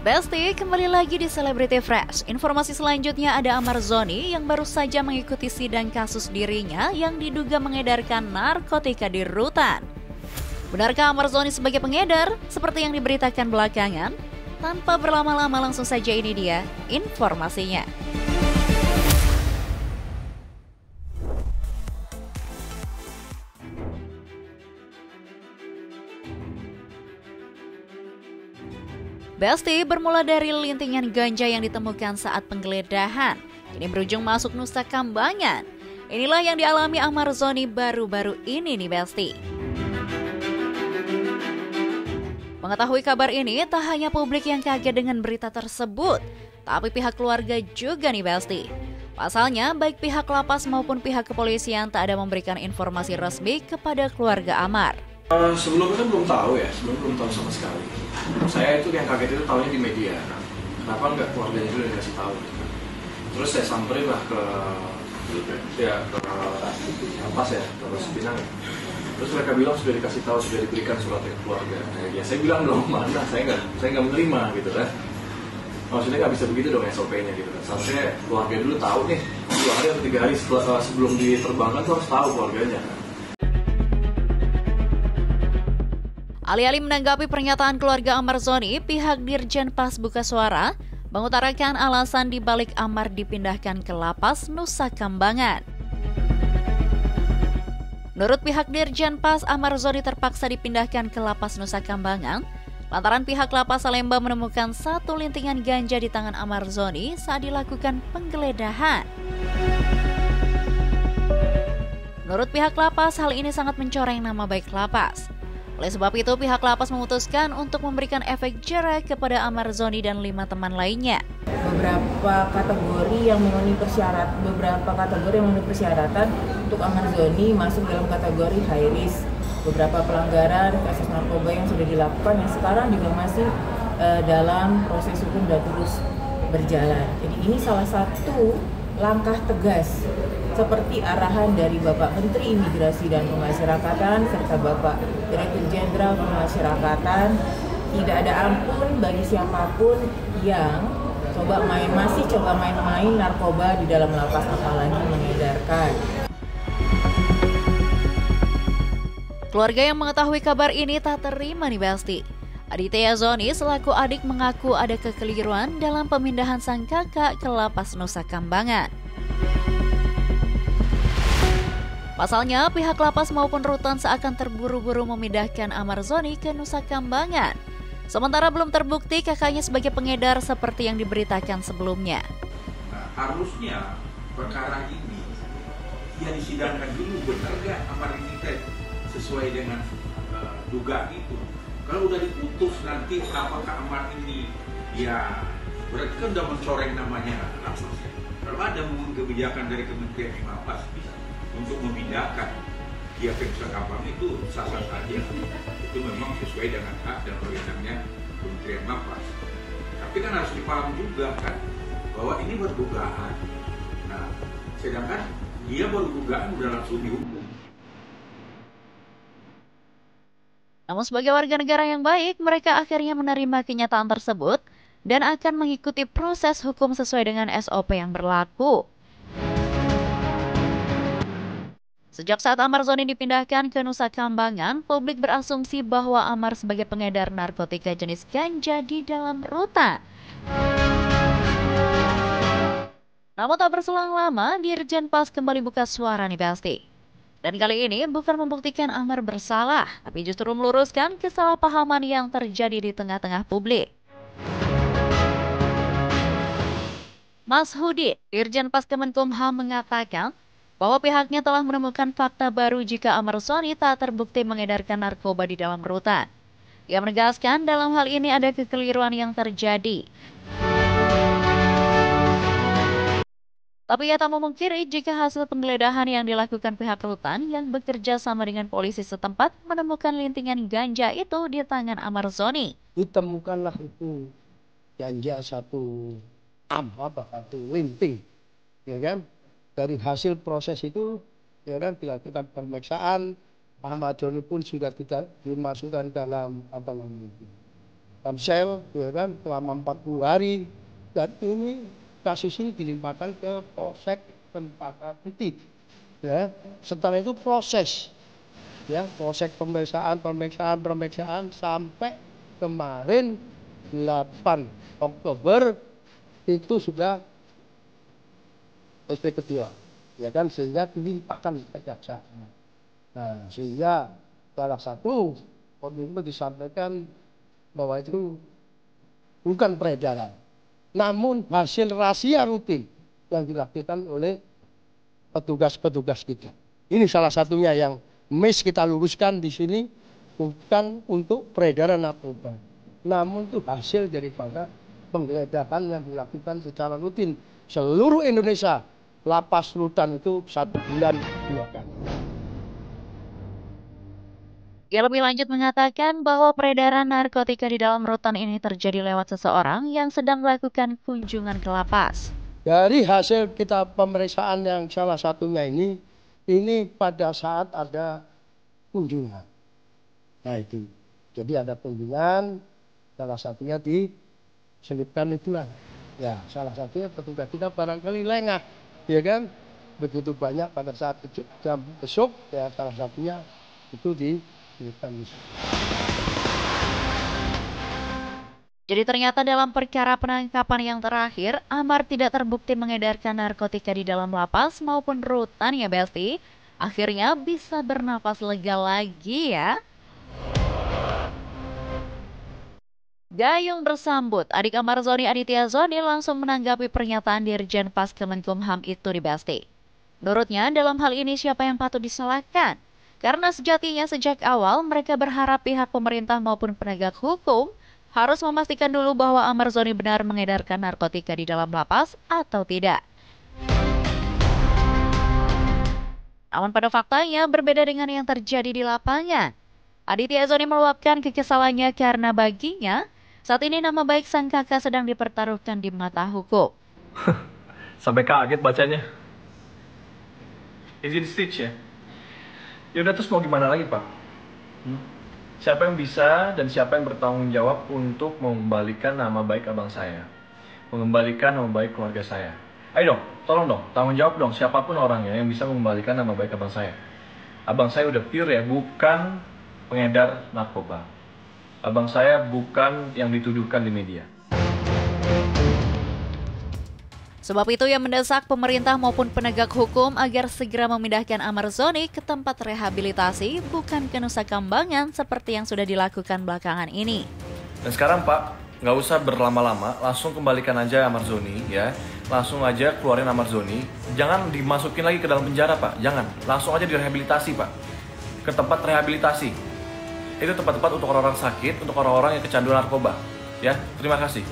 Besti, kembali lagi di Celebrity Fresh. Informasi selanjutnya ada Amar Zoni yang baru saja mengikuti sidang kasus dirinya yang diduga mengedarkan narkotika di rutan. Benarkah Amar Zoni sebagai pengedar seperti yang diberitakan belakangan? Tanpa berlama-lama langsung saja ini dia informasinya. Besti, bermula dari lintingan ganja yang ditemukan saat penggeledahan, ini berujung masuk Nusa Kambangan. Inilah yang dialami Amar Zoni baru-baru ini nih Besti. Mengetahui kabar ini, tak hanya publik yang kaget dengan berita tersebut, tapi pihak keluarga juga nih Besti. Pasalnya, baik pihak lapas maupun pihak kepolisian tak ada memberikan informasi resmi kepada keluarga Amar. Sebelumnya kan belum tahu ya, belum tahu sama sekali. Saya itu yang kaget itu tahunya di media. Kenapa nggak keluarganya dulu yang kasih tahu? Terus saya samperin lah ke lapas ya, ke Pinang. Terus mereka bilang sudah dikasih tahu, sudah diberikan surat ke keluarga. Ya saya bilang dong mana, saya nggak menerima gitu kan. Maksudnya nggak bisa begitu dong SOP-nya gitu kan. Seharusnya keluarga dulu tahu nih 2 hari atau 3 hari sebelum diterbangkan tuh harus tahu keluarganya kan. Alih-alih menanggapi pernyataan keluarga Amar Zoni, pihak Dirjen Pas Buka Suara mengutarakan alasan dibalik Amar dipindahkan ke lapas Nusa Kambangan. Menurut pihak Dirjen Pas, Amar Zoni terpaksa dipindahkan ke lapas Nusa Kambangan lantaran pihak lapas Salemba menemukan satu lintingan ganja di tangan Amar Zoni saat dilakukan penggeledahan. Menurut pihak lapas, hal ini sangat mencoreng nama baik lapas. Oleh sebab itu, pihak lapas memutuskan untuk memberikan efek jera kepada Amar Zoni dan 5 teman lainnya. Beberapa kategori yang memenuhi persyaratan untuk Amar Zoni masuk dalam kategori high risk. Beberapa pelanggaran kasus narkoba yang sudah dilakukan yang sekarang juga masih dalam proses hukum dan terus berjalan. Jadi ini salah satu langkah tegas seperti arahan dari Bapak Menteri Imigrasi dan Pemasyarakatan serta Bapak Direktur Jenderal Pemasyarakatan, tidak ada ampun bagi siapapun yang masih coba main-main narkoba di dalam lapas, apalagi mengedarkan. Keluarga yang mengetahui kabar ini tak terima nih Besti. Aditya Zoni selaku adik mengaku ada kekeliruan dalam pemindahan sang kakak ke lapas Nusa Kambangan. Pasalnya, pihak lapas maupun rutan seakan terburu-buru memindahkan Amar Zoni ke Nusa Kambangan. Sementara belum terbukti kakaknya sebagai pengedar seperti yang diberitakan sebelumnya. Nah, harusnya perkara ini ya disidangkan dulu, benar gak Amar ini sesuai dengan dugaan itu. Kalau udah diputus nanti apakah Amar ini ya berarti kan udah mencoreng namanya lapas. Kalau ada kebijakan dari Kementerian Lapas bisa untuk memindahkan dia ke Nusa Kambangan itu sah-sah saja, itu memang sesuai dengan hak dan wewenangnya Kementerian Lapas. Tapi kan harus dipaham juga kan bahwa ini baru dugaan. Nah, sedangkan dia baru dugaan udah langsung dihukum. Namun sebagai warga negara yang baik, mereka akhirnya menerima kenyataan tersebut dan akan mengikuti proses hukum sesuai dengan SOP yang berlaku. Sejak saat Amar Zoni dipindahkan ke Nusa Kambangan, publik berasumsi bahwa Amar sebagai pengedar narkotika jenis ganja di dalam rutan. Namun tak berselang lama, Dirjen Pas kembali buka suara nih Besti. Dan kali ini bukan membuktikan Amar bersalah, tapi justru meluruskan kesalahpahaman yang terjadi di tengah-tengah publik. Mas Hudi, Dirjen Pas Kemenkumham mengatakan bahwa pihaknya telah menemukan fakta baru jika Amar Zoni tak terbukti mengedarkan narkoba di dalam rutan. Ia menegaskan dalam hal ini ada kekeliruan yang terjadi. Tapi ia tak memungkiri jika hasil penggeledahan yang dilakukan pihak rutan yang bekerja sama dengan polisi setempat menemukan lintingan ganja itu di tangan Amar Zoni. Ditemukanlah itu ganja satu linting, ya kan? Dari hasil proses itu, ya kan, dilakukan pemeriksaan. Ahmad Zoni pun sudah tidak dimasukkan dalam Kamsel, ya kan, selama 40 hari. Dan ini kasus ini dilimpahkan ke Polsek Cempaka Putih. Ya, setelah itu proses, ya, proses pemeriksaan sampai kemarin 8 Oktober itu sudah SP kedua, ya kan, sehingga dilimpahkan ke jaksa. Nah, sehingga salah satu komitmen disampaikan bahwa itu bukan peredaran, namun hasil rahasia rutin yang dilakukan oleh petugas-petugas kita. Ini salah satunya yang kita luruskan di sini, bukan untuk peredaran narkoba, namun itu hasil daripada penggeledahan yang dilakukan secara rutin seluruh Indonesia. Lapas rutan itu 1 bulan 2 kali. Ia lebih lanjut mengatakan bahwa peredaran narkotika di dalam rutan ini terjadi lewat seseorang yang sedang melakukan kunjungan ke lapas. Dari hasil kita pemeriksaan yang salah satunya ini pada saat ada kunjungan. Nah itu, jadi ada kunjungan, salah satunya diselipkan itulah. Ya, salah satunya petugas kita barangkali lengah, ya kan? Begitu banyak pada saat jam besok, ya salah satunya itu diselipkan. Jadi ternyata dalam perkara penangkapan yang terakhir, Amar tidak terbukti mengedarkan narkotika di dalam lapas maupun rutan ya Besti. Akhirnya bisa bernafas lega lagi ya. Gayung bersambut, adik Amar Zoni Aditya Zoni langsung menanggapi pernyataan Dirjen Pas Kemenkumham itu di Besti. Menurutnya dalam hal ini siapa yang patut disalahkan? Karena sejatinya sejak awal mereka berharap pihak pemerintah maupun penegak hukum harus memastikan dulu bahwa Amar Zoni benar mengedarkan narkotika di dalam lapas atau tidak. Namun pada faktanya berbeda dengan yang terjadi di lapangan. Aditya Zoni meluapkan kekesalannya karena baginya saat ini nama baik sang kakak sedang dipertaruhkan di mata hukum. Sampai kaget bacanya. Izin stitch ya? Yaudah, terus mau gimana lagi Pak? Siapa yang bisa dan siapa yang bertanggung jawab untuk mengembalikan nama baik abang saya? Mengembalikan nama baik keluarga saya? Ayo dong, tolong dong, tanggung jawab dong siapapun orangnya yang bisa mengembalikan nama baik abang saya. Abang saya udah pure ya, bukan pengedar narkoba. Abang saya bukan yang dituduhkan di media. Sebab itu ia mendesak pemerintah maupun penegak hukum agar segera memindahkan Amar Zoni ke tempat rehabilitasi, bukan ke Nusa Kambangan seperti yang sudah dilakukan belakangan ini. Dan sekarang Pak, nggak usah berlama-lama, langsung kembalikan aja Amar Zoni ya. Langsung aja keluarin Amar Zoni. Jangan dimasukin lagi ke dalam penjara Pak, jangan. Langsung aja direhabilitasi Pak, ke tempat rehabilitasi. Itu tempat-tempat untuk orang-orang sakit, untuk orang-orang yang kecanduan narkoba. Ya, terima kasih.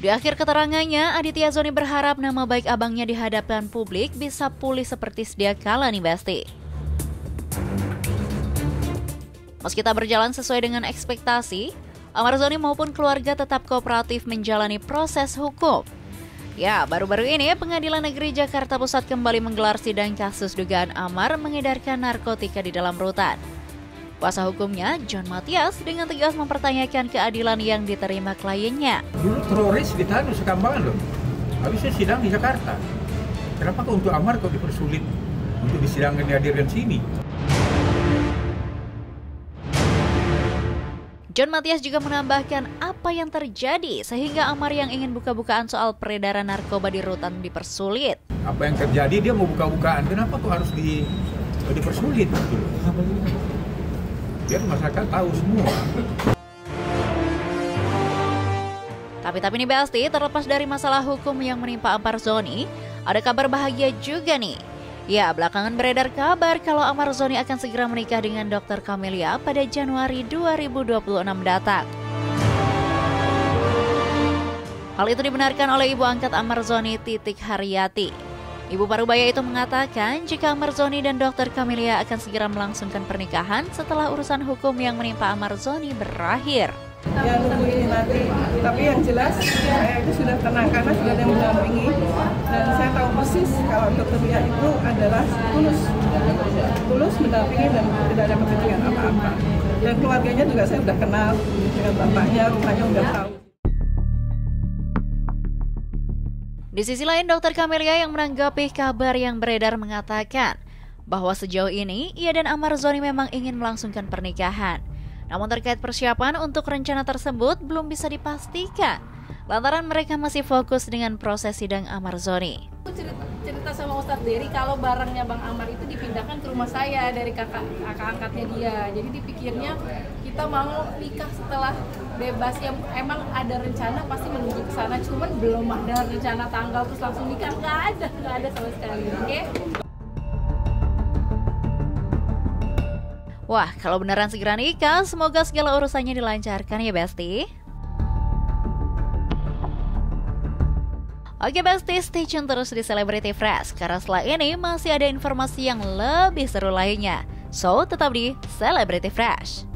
Di akhir keterangannya, Aditya Zoni berharap nama baik abangnya di hadapan publik bisa pulih seperti sedia kala nih Besti. Meski tak berjalan sesuai dengan ekspektasi, Amar Zoni maupun keluarga tetap kooperatif menjalani proses hukum. Ya, baru-baru ini Pengadilan Negeri Jakarta Pusat kembali menggelar sidang kasus dugaan Amar mengedarkan narkotika di dalam rutan. Kuasa hukumnya, John Matias, dengan tegas mempertanyakan keadilan yang diterima kliennya. Dulu teroris ditahan di Nusa Kambangan loh. Habisnya sidang di Jakarta. Kenapa kok untuk Amar kok dipersulit untuk disidangkan dihadirkan sini? John Matias juga menambahkan apa yang terjadi sehingga Amar yang ingin buka-bukaan soal peredaran narkoba di rutan dipersulit. Apa yang terjadi, dia mau buka-bukaan, kenapa kok harus dipersulit? Biar masyarakat tahu semua. Tapi nih Besti, terlepas dari masalah hukum yang menimpa Amar Zoni, ada kabar bahagia juga nih. Ya, belakangan beredar kabar kalau Amar Zoni akan segera menikah dengan Dr. Camelia pada Januari 2026 datang. Hal itu dibenarkan oleh ibu angkat Amar Zoni, Titik Haryati. Ibu Parubaya itu mengatakan jika Amar Zoni dan Dr. Camelia akan segera melangsungkan pernikahan setelah urusan hukum yang menimpa Amar Zoni berakhir. Ya nunggu ini nanti, tapi yang jelas saya itu sudah tenang karena sudah ada yang mendampingi dan saya tahu persis kalau Dr. Lia itu adalah tulus mendampingi dan tidak ada kepentingan apa-apa. Dan keluarganya juga saya sudah kenal dengan bapaknya, rumahnya sudah tahu. Di sisi lain, Dr. Camelia yang menanggapi kabar yang beredar mengatakan bahwa sejauh ini ia dan Ahmad Zoni memang ingin melangsungkan pernikahan. Namun terkait persiapan untuk rencana tersebut belum bisa dipastikan, lantaran mereka masih fokus dengan proses sidang Ahmad Zoni. Cerita sama Ustadz Dery kalau barangnya Bang Amar itu dipindahkan ke rumah saya dari kakak angkatnya dia. Jadi dipikirnya kita mau nikah setelah bebas, yang emang ada rencana pasti menuju ke sana, cuman belum ada rencana tanggal terus langsung nikah, nggak ada sama sekali. Oke? Wah, kalau beneran segera nikah, semoga segala urusannya dilancarkan ya Besti. Oke Besti, stay tune terus di Celebrity Fresh, karena setelah ini masih ada informasi yang lebih seru lainnya. So, tetap di Celebrity Fresh.